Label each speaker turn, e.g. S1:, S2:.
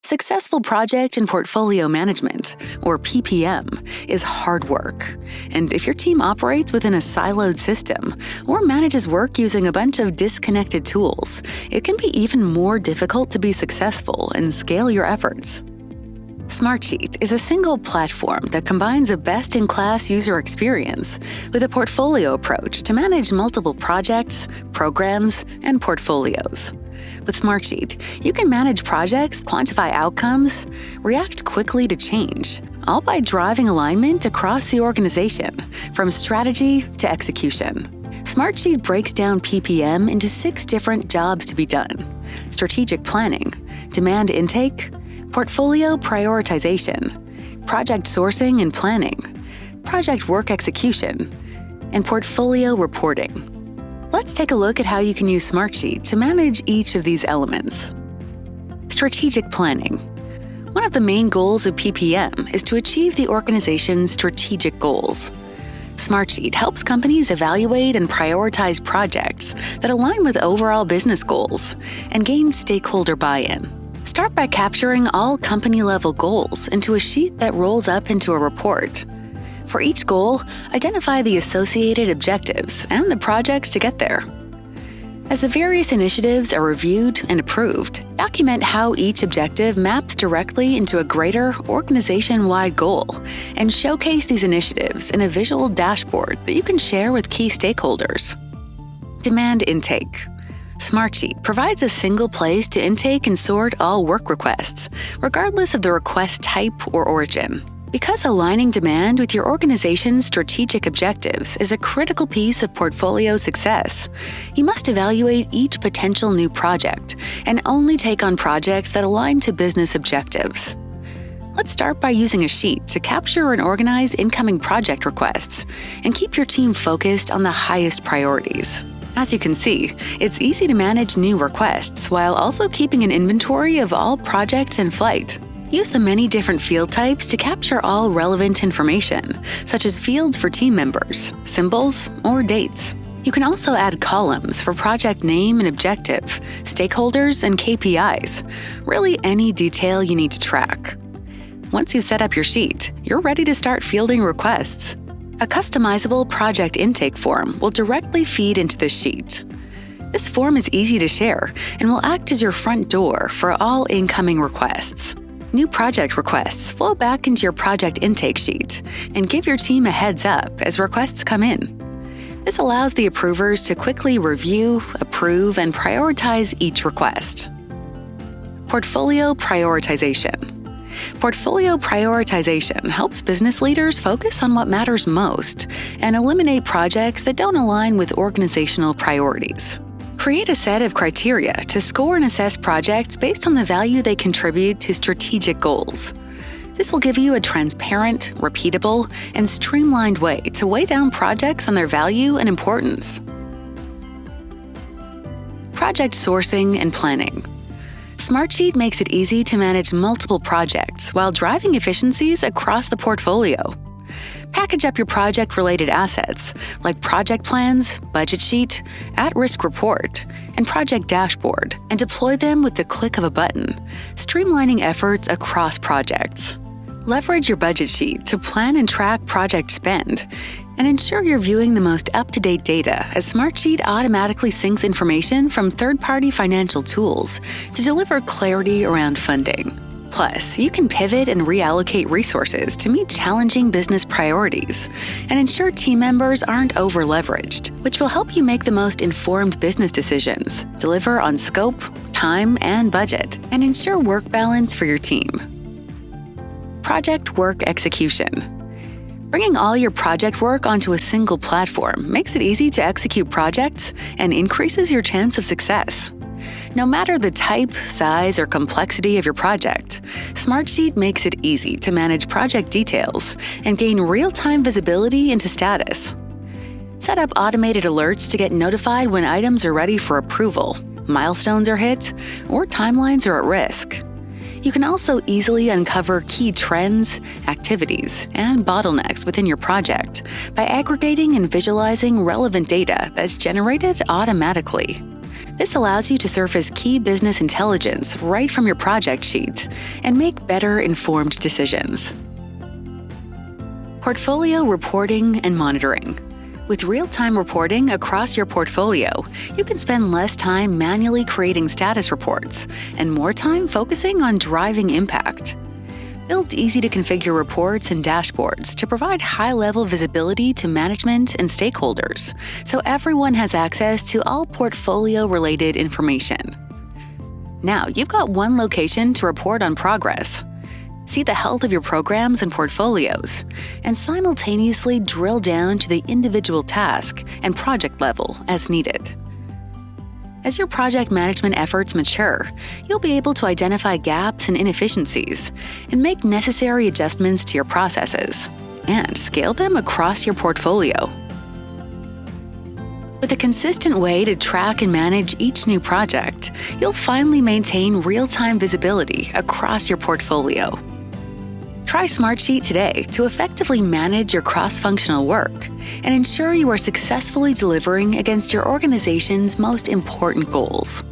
S1: Successful project and portfolio management, or PPM, is hard work. And if your team operates within a siloed system or manages work using a bunch of disconnected tools, it can be even more difficult to be successful and scale your efforts. Smartsheet is a single platform that combines a best-in-class user experience with a portfolio approach to manage multiple projects, programs, and portfolios. With Smartsheet, you can manage projects, quantify outcomes, react quickly to change, all by driving alignment across the organization, from strategy to execution. Smartsheet breaks down PPM into 6 different jobs to be done: strategic planning, demand intake, portfolio prioritization, project sourcing and planning, project work execution, and portfolio reporting. Let's take a look at how you can use Smartsheet to manage each of these elements. Strategic planning. One of the main goals of PPM is to achieve the organization's strategic goals. Smartsheet helps companies evaluate and prioritize projects that align with overall business goals and gain stakeholder buy-in. Start by capturing all company-level goals into a sheet that rolls up into a report. For each goal, identify the associated objectives and the projects to get there. As the various initiatives are reviewed and approved, document how each objective maps directly into a greater organization-wide goal, and showcase these initiatives in a visual dashboard that you can share with key stakeholders. Demand intake. Smartsheet provides a single place to intake and sort all work requests, regardless of the request type or origin. Because aligning demand with your organization's strategic objectives is a critical piece of portfolio success, you must evaluate each potential new project and only take on projects that align to business objectives. Let's start by using a sheet to capture and organize incoming project requests and keep your team focused on the highest priorities. As you can see, it's easy to manage new requests while also keeping an inventory of all projects in flight. Use the many different field types to capture all relevant information, such as fields for team members, symbols, or dates. You can also add columns for project name and objective, stakeholders, and KPIs, really any detail you need to track. Once you've set up your sheet, you're ready to start fielding requests. A customizable project intake form will directly feed into this sheet. This form is easy to share and will act as your front door for all incoming requests. New project requests flow back into your project intake sheet and give your team a heads up as requests come in. This allows the approvers to quickly review, approve, and prioritize each request. Portfolio prioritization. Portfolio prioritization helps business leaders focus on what matters most and eliminate projects that don't align with organizational priorities. Create a set of criteria to score and assess projects based on the value they contribute to strategic goals. This will give you a transparent, repeatable, and streamlined way to weigh down projects on their value and importance. Project sourcing and planning. Smartsheet makes it easy to manage multiple projects while driving efficiencies across the portfolio. Package up your project-related assets like project plans, budget sheet, at-risk report, and project dashboard, and deploy them with the click of a button, streamlining efforts across projects. Leverage your budget sheet to plan and track project spend, and ensure you're viewing the most up-to-date data as Smartsheet automatically syncs information from third-party financial tools to deliver clarity around funding. Plus, you can pivot and reallocate resources to meet challenging business priorities and ensure team members aren't over-leveraged, which will help you make the most informed business decisions, deliver on scope, time, and budget, and ensure work balance for your team. Project work execution. Bringing all your project work onto a single platform makes it easy to execute projects and increases your chance of success. No matter the type, size, or complexity of your project, Smartsheet makes it easy to manage project details and gain real-time visibility into status. Set up automated alerts to get notified when items are ready for approval, milestones are hit, or timelines are at risk. You can also easily uncover key trends, activities, and bottlenecks within your project by aggregating and visualizing relevant data that's generated automatically. This allows you to surface key business intelligence right from your project sheet and make better informed decisions. Portfolio reporting and monitoring. With real-time reporting across your portfolio, you can spend less time manually creating status reports and more time focusing on driving impact. Build easy-to-configure reports and dashboards to provide high-level visibility to management and stakeholders, so everyone has access to all portfolio-related information. Now you've got one location to report on progress. See the health of your programs and portfolios, and simultaneously drill down to the individual task and project level as needed. As your project management efforts mature, you'll be able to identify gaps and inefficiencies and make necessary adjustments to your processes and scale them across your portfolio. With a consistent way to track and manage each new project, you'll finally maintain real-time visibility across your portfolio. Try Smartsheet today to effectively manage your cross-functional work and ensure you are successfully delivering against your organization's most important goals.